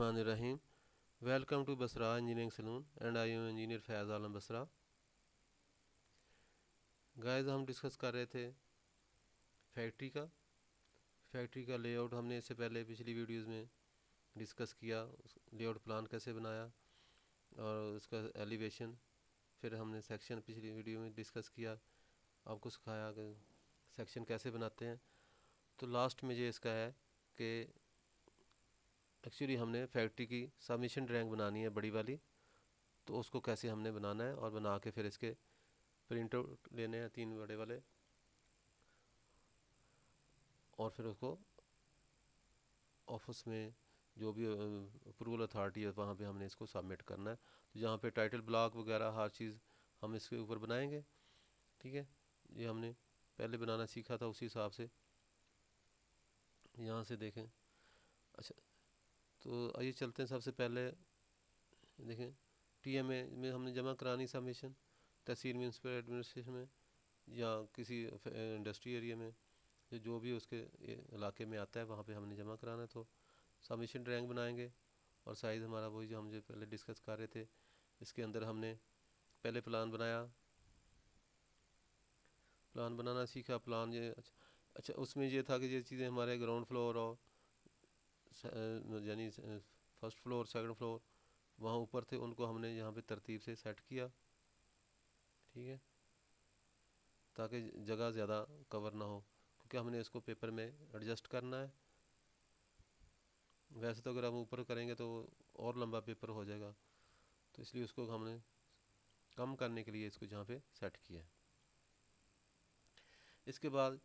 Rahim. Welcome to Basra Engineering Saloon and I am engineer Faiz Alam Basra. Guys हम discuss कर रहे थे फैक्ट्री का लेआउट. हमने इससे पहले पिछली वीडियोस में डिस्कस किया लेआउट प्लान कैसे बनाया और उसका एलिवेशन. फिर हमने सेक्शन पिछली वीडियो में डिस्कस किया, आपको सिखाया कि सेक्शन कैसे बनाते हैं. तो लास्ट में ये इसका है कि एक्चुअली हमने फैक्ट्री की सबमिशन ड्राइंग बनानी है बड़ी वाली. तो उसको कैसे हमने बनाना है और बना के फिर इसके प्रिंट आउट लेने हैं 3 बड़े वाले और फिर उसको ऑफिस में जो भी अप्रूवल अथॉरिटी है वहाँ पे हमने इसको सबमिट करना है. तो जहाँ पे टाइटल ब्लॉक वगैरह हर चीज़ हम इसके ऊपर बनाएंगे. ठीक है, ये हमने पहले बनाना सीखा था उसी हिसाब से यहाँ से देखें. अच्छा, तो आइए चलते हैं. सबसे पहले देखें टीएमए में हमने जमा करानी सबमिशन तहसील म्यूनसिपल एडमिनिस्ट्रेशन में या किसी इंडस्ट्री एरिया में जो भी उसके इलाके में आता है वहाँ पे हमने जमा कराना है. तो सबमिशन ड्राइंग बनाएंगे और साइज़ हमारा वही जो हम जो पहले डिस्कस कर रहे थे. इसके अंदर हमने पहले प्लान बनाना सीखा. प्लान ये अच्छा उसमें ये था कि ये चीज़ें हमारे ग्राउंड फ्लोर और यानी फर्स्ट फ्लोर सेकंड फ्लोर वहाँ ऊपर थे, उनको हमने यहाँ पे तरतीब से सेट किया. ठीक है, ताकि जगह ज़्यादा कवर ना हो क्योंकि हमने इसको पेपर में एडजस्ट करना है. वैसे तो अगर हम ऊपर करेंगे तो और लंबा पेपर हो जाएगा, तो इसलिए उसको हमने कम करने के लिए इसको यहाँ पे सेट किया. इसके बाद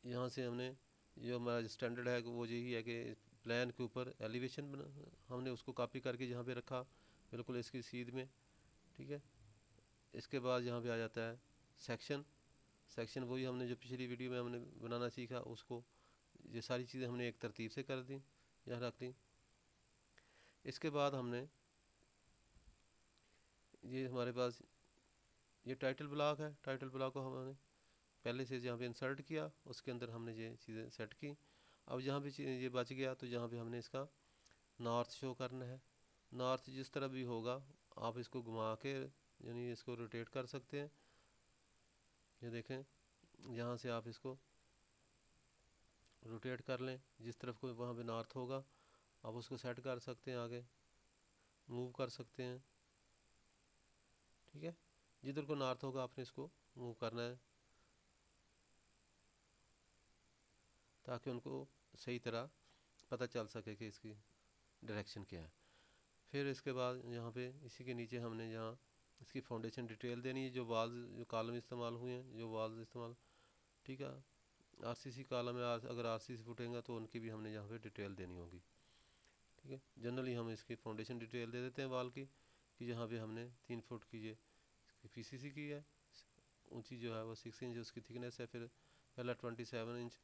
यहाँ से हमने जो हमारा स्टैंडर्ड है वो यही है कि प्लान के ऊपर एलिवेशन बना हमने उसको कॉपी करके यहाँ पे रखा बिल्कुल इसकी सीध में. ठीक है, इसके बाद यहाँ पे आ जाता है सेक्शन वही हमने जो पिछली वीडियो में हमने बनाना सीखा उसको ये सारी चीज़ें हमने एक तरतीब से कर दी, यहाँ रख दी. इसके बाद हमने ये हमारे पास ये टाइटल ब्लॉक है. टाइटल ब्लॉक को हमने पहले से यहाँ पे इंसर्ट किया, उसके अंदर हमने ये चीज़ें सेट की. अब जहाँ पे ये बच गया तो यहाँ पे हमने इसका नॉर्थ शो करना है. नॉर्थ जिस तरह भी होगा आप इसको घुमा के यानी इसको रोटेट कर सकते हैं. ये देखें यहाँ से आप इसको रोटेट कर लें जिस तरफ को वहाँ पे नॉर्थ होगा आप उसको सेट कर सकते हैं, आगे मूव कर सकते हैं. ठीक है, जिधर को नॉर्थ होगा आपने इसको मूव करना है ताकि उनको सही तरह पता चल सके कि इसकी डायरेक्शन क्या है. फिर इसके बाद यहाँ पे इसी के नीचे हमने यहाँ इसकी फाउंडेशन डिटेल देनी है, जो वाल्स जो कॉलम इस्तेमाल हुए हैं जो वाल्स इस्तेमाल. ठीक है, आरसीसी कॉलम है, अगर आरसीसी फुटेंगे तो उनकी भी हमने यहाँ पे डिटेल देनी होगी. ठीक है, जनरली हम इसकी फाउंडेशन डिटेल दे देते हैं वाल की कि यहाँ पे हमने 3 फुट की ये पीसीसी की है. ऊंची जो है वो 6 इंच उसकी थिकनेस है. फिर पहला 27 इंच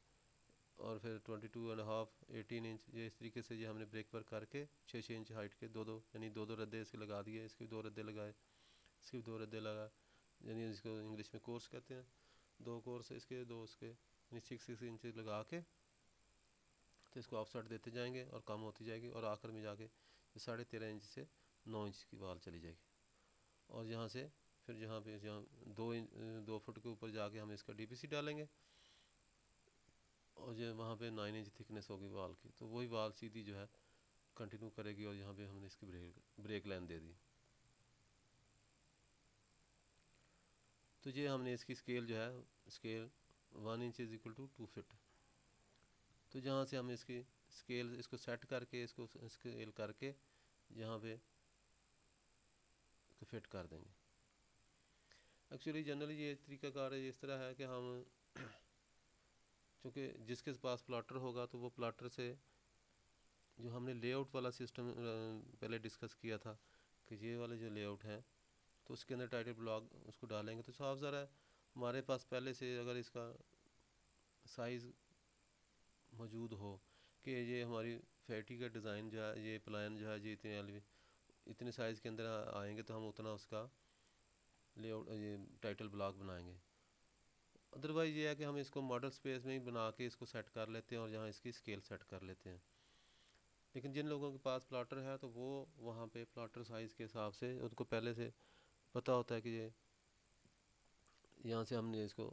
और फिर 22.5 18 इंच. ये इस तरीके से ये हमने ब्रेक वर्क करके 6-6 इंच हाइट के दो यानी दो रद्दे इसके लगा दिए. इसके 2 रद्दे लगाए, इसके भी 2 रद्दे लगा, यानी इसको इंग्लिश में कोर्स कहते हैं. 2 कोर्स इसके 2 उसके यानी 6-6 इंच लगा के तो इसको ऑफ साइड देते जाएंगे और कम होती जाएगी और आखिर में जाके 13.5 इंच से 9 इंच की वाल चली जाएगी. और यहाँ से फिर जहाँ पे जहाँ 2 फुट के ऊपर जाके हम इसका डीपीसी डालेंगे और जो वहाँ पे 9 इंच थिकनेस होगी वाल की, तो वही वाल सीधी जो है कंटिन्यू करेगी. और यहाँ पे हमने इसकी ब्रेक लाइन दे दी. तो ये हमने इसकी स्केल जो है scale 1 inch is equal to 2 feet. तो जहाँ से हम इसकी स्केल इसको सेट करके इसको स्केल करके यहाँ पे फिट कर देंगे. एक्चुअली जनरली ये तरीकाकार है, इस तरह है कि हम चूँकि जिसके पास प्लाटर होगा तो वो प्लाटर से जो हमने लेआउट वाला सिस्टम पहले डिस्कस किया था कि ये वाले जो लेआउट है तो उसके अंदर टाइटल ब्लॉक उसको डालेंगे. तो साफ ज़रा हमारे पास पहले से अगर इसका साइज़ मौजूद हो कि ये हमारी फैक्ट्री का डिज़ाइन जो है ये प्लान जो है ये इतने साइज़ के अंदर आएंगे तो हम उतना उसका लेआउट ये टाइटल ब्लॉक बनाएंगे. अदरवाइज़ ये है कि हम इसको मॉडल स्पेस में ही बना के इसको सेट कर लेते हैं और यहाँ इसकी स्केल सेट कर लेते हैं. लेकिन जिन लोगों के पास प्लाटर है तो वो वहाँ पे प्लाटर साइज़ के हिसाब से उनको पहले से पता होता है कि ये यहाँ से हमने इसको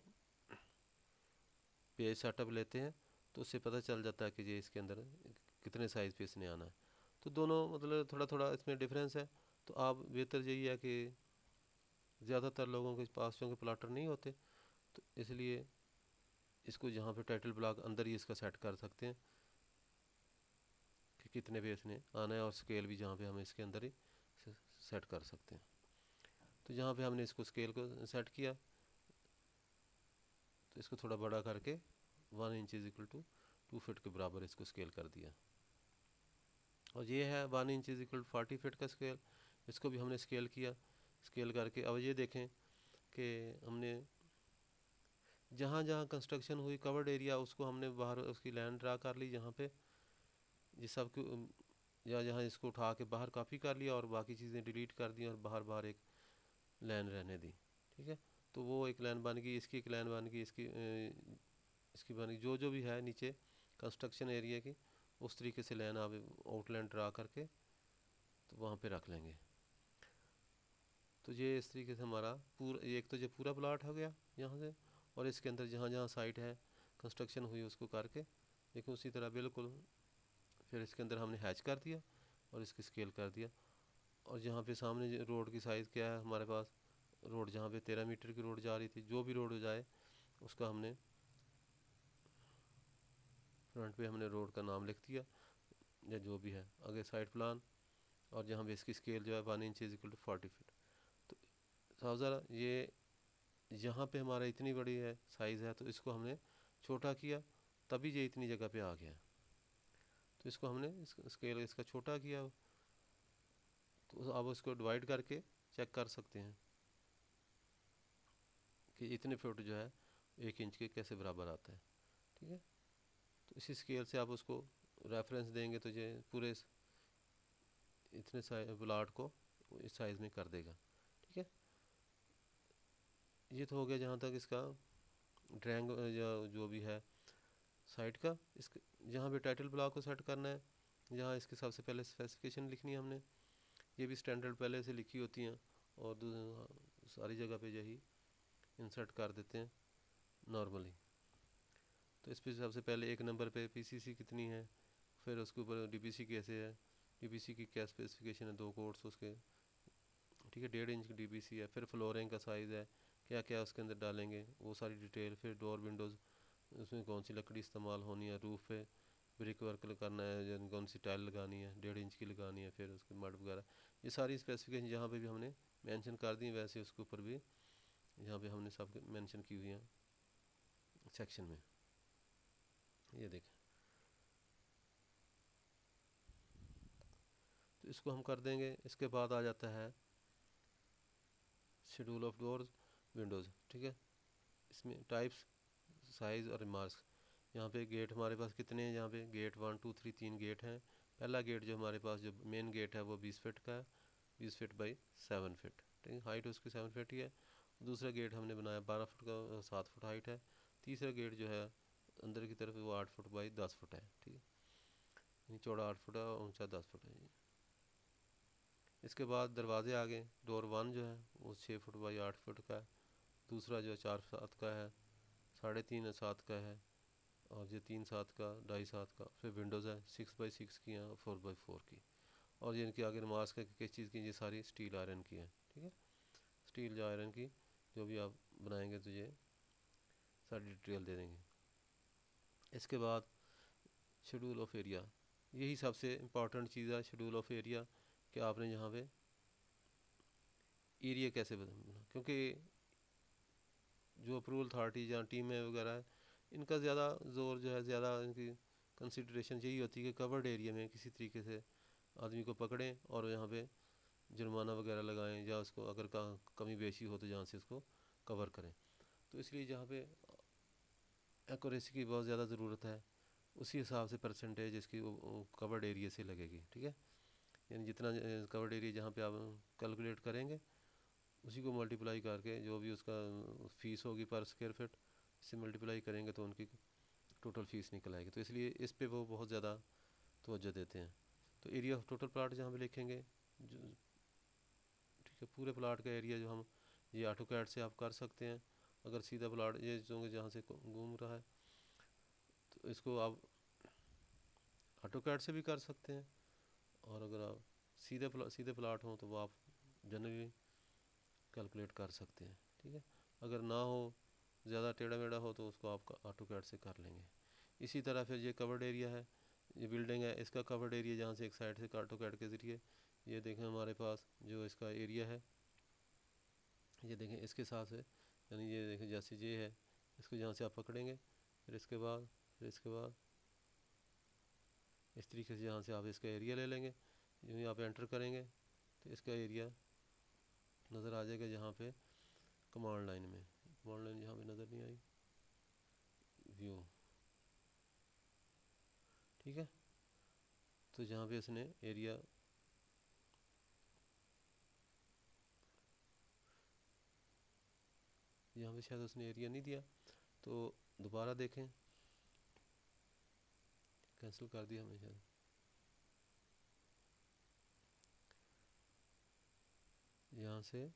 पेज सेटअप लेते हैं तो उससे पता चल जाता है कि ये इसके अंदर कितने साइज़ पे इसने आना है। तो दोनों मतलब थोड़ा थोड़ा इसमें डिफरेंस है। तो आप बेहतर यही है कि ज़्यादातर लोगों के पास क्योंकि प्लाटर नहीं होते तो इसलिए इसको यहाँ पे टाइटल ब्लॉक अंदर ही इसका सेट कर सकते हैं कि कितने पे इसने आना है, और स्केल भी जहाँ पे हम इसके अंदर ही सेट कर सकते हैं। तो जहाँ पे हमने इसको स्केल को सेट किया तो इसको थोड़ा बड़ा करके 1 inch is equal to 2 feet के बराबर इसको स्केल कर दिया। और ये है 1 inch is equal to 40 feet का स्केल। इसको भी हमने स्केल किया, स्केल करके अब ये देखें कि हमने जहाँ जहाँ कंस्ट्रक्शन हुई कवर्ड एरिया उसको हमने बाहर उसकी लाइन ड्रा कर ली यहाँ पे, ये सब या जहाँ इसको उठा के बाहर कॉपी कर लिया और बाकी चीज़ें डिलीट कर दी और बाहर बाहर एक लाइन रहने दी। ठीक है, तो वो एक लाइन बन गई, इसकी एक लाइन बन गई, इसकी बन गई, जो जो भी है नीचे कंस्ट्रक्शन एरिया की उस तरीके से लाइन आप आउटलाइन ड्रा करके तो वहाँ पे रख लेंगे। तो ये इस तरीके से हमारा पूरा एक तो ये पूरा प्लाट हो गया यहाँ से, और इसके अंदर जहाँ जहाँ साइट है कंस्ट्रक्शन हुई उसको करके देखो उसी तरह बिल्कुल। फिर इसके अंदर हमने हैच कर दिया और इसकी स्केल कर दिया। और यहाँ पे सामने रोड की साइज़ क्या है हमारे पास, रोड जहाँ पे 13 मीटर की रोड जा रही थी, जो भी रोड जाए उसका हमने फ्रंट पे हमने रोड का नाम लिख दिया या जो भी है आगे साइड प्लान। और जहाँ पे इसकी स्केल जो है 1 inch is equal to 40 feet. तो साहब ज़रा ये यहाँ पे हमारा इतनी बड़ी है साइज़ है तो इसको हमने छोटा किया तभी ये इतनी जगह पे आ गया। तो इसको हमने स्केल इसका छोटा किया, तो अब उसको डिवाइड करके चेक कर सकते हैं कि इतने फुट जो है 1 इंच के कैसे बराबर आता है। ठीक है, तो इसी स्केल से आप उसको रेफरेंस देंगे तो ये पूरे इतने प्लाट को इस साइज़ में कर देगा। ठीक है, ये तो हो गया जहाँ तक इसका ड्राइंग या जो भी है साइट का। इसके जहाँ भी टाइटल ब्लॉक को सेट करना है, जहाँ इसके सबसे पहले स्पेसिफिकेशन लिखनी है हमने, ये भी स्टैंडर्ड पहले से लिखी होती हैं और सारी जगह पे यही इंसर्ट कर देते हैं नॉर्मली। तो इस पर सबसे पहले एक नंबर पे पीसीसी कितनी है, फिर उसके ऊपर डीपीसी कैसे है, डीपीसी की क्या स्पेसिफिकेशन है, 2 कोर्स उसके। ठीक है, 1.5 इंच की डीपीसी है, फिर फ्लोरिंग का साइज़ है, क्या क्या उसके अंदर डालेंगे वो सारी डिटेल, फिर डोर विंडोज़ उसमें कौन सी लकड़ी इस्तेमाल होनी है, रूफ पे ब्रिक वर्क करना है या कौन सी टाइल लगानी है, 1.5 इंच की लगानी है, फिर उसके मड वगैरह, ये सारी स्पेसिफिकेशन जहाँ पे भी हमने मेंशन कर दी वैसे उसके ऊपर भी यहाँ पे हमने सब मेंशन की हुई हैं सेक्शन में। ये देखें, तो इसको हम कर देंगे। इसके बाद आ जाता है शेड्यूल ऑफ डोर्स विंडोज़। ठीक है, इसमें टाइप्स, साइज़ और रिमार्क्स। यहाँ पे गेट हमारे पास कितने हैं, यहाँ पे गेट 1 2 3 3 गेट हैं। पहला गेट जो हमारे पास जो मेन गेट है वो 20 फीट का है, 20 फीट बाई 7 फीट। ठीक है, हाइट उसकी 7 फीट ही है। दूसरा गेट हमने बनाया 12 फुट का, 7 फुट हाइट है। तीसरा गेट जो है अंदर की तरफ वो 8 फुट बाई 10 फुट है। ठीक है, यानी चौड़ा 8 फुट है और ऊंचा 10 फुट है। इसके बाद दरवाजे आ गए। डोर 1 जो है वो 6 फुट बाई 8 फुट का है। दूसरा जो है 4 7 का है, 3.5 7 का है, और ये 3 7 का, 2.5 7 का। फिर विंडोज़ है 6 बाई 6 की हैं और 4 बाई 4 की। और ये इनके आगे मास्क है कि किस चीज़ की, ये सारी स्टील आयरन की है। ठीक है, स्टील या आयरन की जो भी आप बनाएंगे तो ये सारी डिटेल दे देंगे। इसके बाद शेड्यूल ऑफ एरिया, यही सबसे इम्पॉर्टेंट चीज़ है शेड्यूल ऑफ एरिया, कि आपने यहाँ पे एरिया कैसे बना, क्योंकि जो अप्रूवल अथॉरिटी या टीमें वगैरह है इनका ज़्यादा जोर जो है, ज़्यादा इनकी कंसिड्रेशन यही होती है कि कवर्ड एरिया में किसी तरीके से आदमी को पकड़ें और यहाँ पे जुर्माना वगैरह लगाएं, या उसको अगर कमी बेशी हो तो जहाँ से उसको कवर करें। तो इसलिए जहाँ पे एक्यूरेसी की बहुत ज़्यादा ज़रूरत है उसी हिसाब से परसेंटेज इसकी कवर्ड एरिया से लगेगी। ठीक है, यानी जितना कवर्ड एरिया जहाँ पे आप कैलकुलेट करेंगे उसी को मल्टीप्लाई करके जो भी उसका फ़ीस होगी पर स्क्वायर फिट इससे मल्टीप्लाई करेंगे तो उनकी टोटल फ़ीस निकल आएगी। तो इसलिए इस पे वो बहुत ज़्यादा तवज्जो देते हैं। तो एरिया ऑफ टोटल प्लाट जहाँ पे लिखेंगे जो, ठीक है, पूरे प्लाट का एरिया जो हम ये ऑटोकैड से आप कर सकते हैं। अगर सीधा प्लाट ये जो जहाँ से घूम रहा है तो इसको आप ऑटोकैड से भी कर सकते हैं, और अगर आप सीधे प्लाट हों तो वो आप जनरली कैलकुलेट कर सकते हैं। ठीक है, अगर ना हो, ज़्यादा टेढ़ा मेढ़ा हो, तो उसको आप ऑटोकैड से कर लेंगे। इसी तरह फिर ये कवर्ड एरिया है, ये बिल्डिंग है, इसका कवर्ड एरिया जहाँ से एक साइड से ऑटोकैड के ज़रिए ये देखें हमारे पास जो इसका एरिया है, ये देखें इसके साथ से, यानी ये देखें जैसे ये है, इसको जहाँ से आप पकड़ेंगे, फिर इसके बाद इस तरीके से यहाँ से आप इसका एरिया ले लेंगे। यूँ ही आप एंटर करेंगे तो इसका एरिया नज़र आ जाएगा जहाँ पे कमांड लाइन में। कमांड लाइन यहाँ पे नज़र नहीं आई, व्यू, ठीक है। तो जहाँ पे इसने एरिया, यहाँ पे शायद उसने एरिया नहीं दिया, तो दोबारा देखें, कैंसिल कर दिया हमने शायद। यहाँ से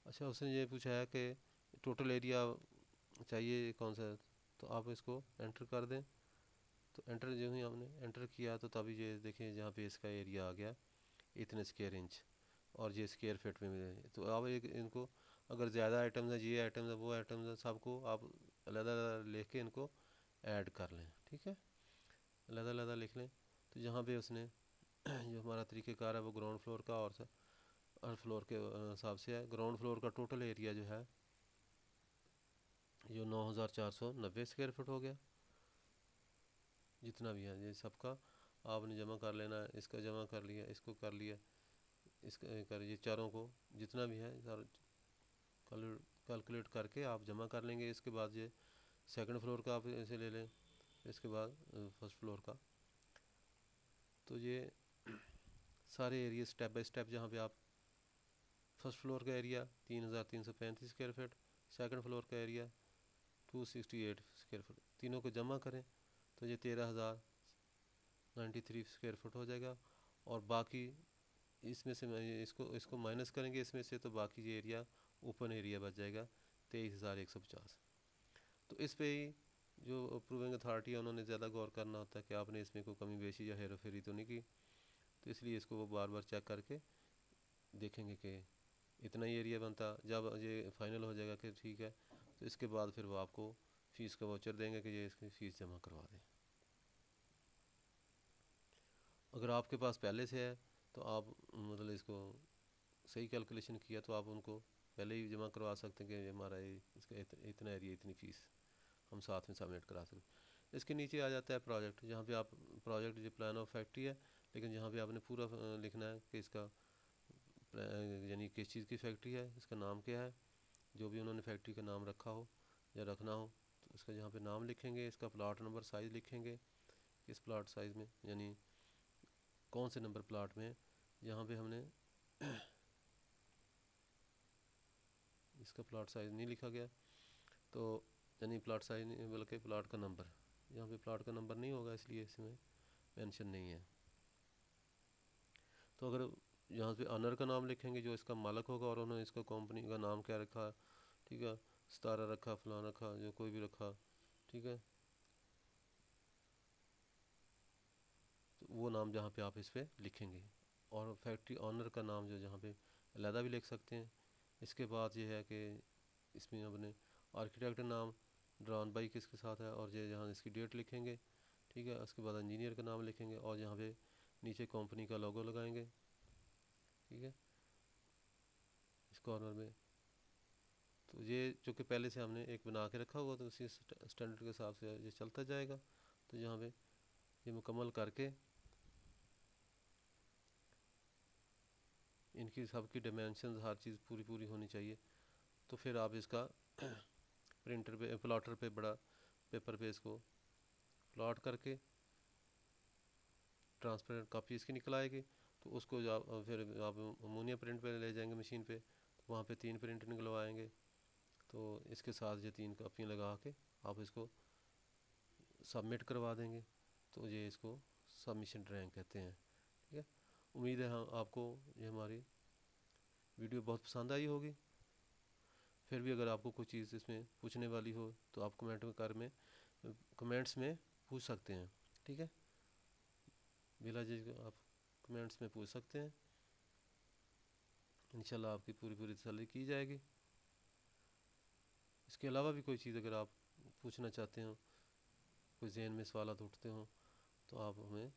अच्छा, उसने ये पूछा है कि टोटल एरिया चाहिए कौन सा है, तो आप इसको एंटर कर दें। तो एंटर जो ही हमने एंटर किया तो तभी ये देखें जहाँ पे इसका एरिया आ गया इतने स्क्वायर इंच, और ये स्क्वायर फीट में मिले। तो अब एक इनको अगर ज़्यादा आइटम्स है, ये आइटम्स है, वो आइटम्स है, सबको आप अलग अलग लिख के इनको ऐड कर लें। ठीक है, अलग अलग लिख लें। तो जहाँ पे उसने जो हमारा तरीक़ेकार है वो ग्राउंड फ्लोर का और हर फ्लोर के हिसाब से है। ग्राउंड फ्लोर का टोटल एरिया जो है जो 9490 स्क्वायर फुट हो गया, जितना भी है ये सबका आपने जमा कर लेना है। इसका जमा कर लिया, इसको कर लिया, इसका कर, ये चारों को जितना भी है सारा कैलकुलेट करके आप जमा कर लेंगे। इसके बाद ये सेकंड फ्लोर का आप ऐसे ले लें, इसके बाद फर्स्ट फ्लोर का। तो ये सारे एरिया स्टेप बाय स्टेप, जहाँ पे आप फर्स्ट फ्लोर का area 3335 square feet, second floor का एरिया 268 स्क्वायर फुट, तीनों को जमा करें तो ये 13093 स्क्वायर फुट हो जाएगा। और बाकी इसमें से इसको इसको माइनस करेंगे इसमें से, तो बाकी ये एरिया ओपन एरिया बच जाएगा 23150। तो इस पे ही जो अप्रूविंग अथॉरिटी है उन्होंने ज़्यादा गौर करना होता है कि आपने इसमें कोई कमी बेशी या हेरा फेरी तो नहीं की। तो इसलिए इसको वो बार बार चेक करके देखेंगे कि इतना ही एरिया बनता। जब ये फाइनल हो जाएगा कि ठीक है, तो इसके बाद फिर वो आपको फ़ीस का वाउचर देंगे कि ये इसकी फ़ीस जमा करवा दें। अगर आपके पास पहले से है तो आप मतलब इसको सही कैलकुलेशन किया तो आप उनको पहले ही जमा करवा सकते हैं कि हमारा ये इसका इतना एरिया इतनी फ़ीस हम साथ में सबमिट करा सकते। इसके नीचे आ जाता है प्रोजेक्ट, जहाँ पे आप प्रोजेक्ट जो प्लान ऑफ फैक्ट्री है, लेकिन जहाँ पे आपने पूरा लिखना है कि इसका यानी किस चीज़ की फैक्ट्री है, इसका नाम क्या है, जो भी उन्होंने फैक्ट्री का नाम रखा हो या रखना हो, तो इसका जहाँ पे नाम लिखेंगे, इसका प्लाट नंबर साइज़ लिखेंगे, किस प्लाट साइज़ में, यानी कौन से नंबर प्लाट में, यहाँ पे हमने इसका प्लाट साइज़ नहीं लिखा गया, तो यानी प्लाट साइज़ नहीं बल्कि प्लाट का नंबर, यहाँ पे प्लाट का नंबर नहीं होगा इसलिए इसमें मेंशन नहीं है। तो अगर यहाँ पे ऑनर का नाम लिखेंगे जो इसका मालिक होगा, और उन्होंने इसका कंपनी का नाम क्या रखा, ठीक है, सतारा रखा, फलाना रखा, जो कोई भी रखा, ठीक है, तो वो नाम जहाँ पे आप इस पर लिखेंगे। और फैक्ट्री ऑनर का नाम जो जहाँ पे अलहदा भी लिख सकते हैं। इसके बाद ये है कि इसमें अपने आर्किटेक्ट नाम ड्रॉन बाई किसके साथ है, और ये जहाँ इसकी डेट लिखेंगे, ठीक है। उसके बाद इंजीनियर का नाम लिखेंगे और यहाँ पे नीचे कंपनी का लोगो लगाएंगे, ठीक है, इस कॉर्नर में। तो ये चूँकि पहले से हमने एक बना के रखा हुआ, तो उसी स्टैंडर्ड के हिसाब से ये चलता जाएगा। तो यहाँ पे ये मुकम्मल करके इनकी सबकी डायमेंशन हर चीज़ पूरी पूरी होनी चाहिए। तो फिर आप इसका प्रिंटर पे प्लॉटर पे बड़ा पेपर पे इसको प्लॉट करके ट्रांसपेरेंट कॉपी इसकी निकल आएगी। तो उसको फिर आप अमोनिया प्रिंट पे ले जाएंगे मशीन पे, तो वहाँ पे 3 प्रिंट निकलवाएंगे, तो इसके साथ ये 3 कापियाँ लगा के आप इसको सबमिट करवा देंगे तो ये इसको सबमिशन ड्राइंग कहते हैं। ठीक है, उम्मीद है हम आपको ये हमारी वीडियो बहुत पसंद आई होगी। फिर भी अगर आपको कोई चीज़ इसमें पूछने वाली हो तो आप कमेंट्स में पूछ सकते हैं। ठीक है, बिला झिझक आप कमेंट्स में पूछ सकते हैं, इंशाल्लाह आपकी पूरी तसल्ली की जाएगी। इसके अलावा भी कोई चीज़ अगर आप पूछना चाहते हो, कोई जहन में सवाल उठते हो, तो आप हमें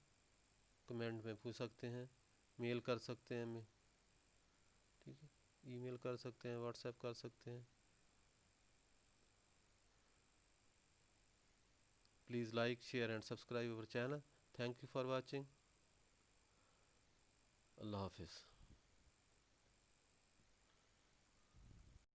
कमेंट में पूछ सकते हैं, मेल कर सकते हैं हमें। ठीक है, ईमेल कर सकते हैं, व्हाट्सएप कर सकते हैं। Please like, share and subscribe our channel. Thank you for watching. अल्लाह हाफिज़।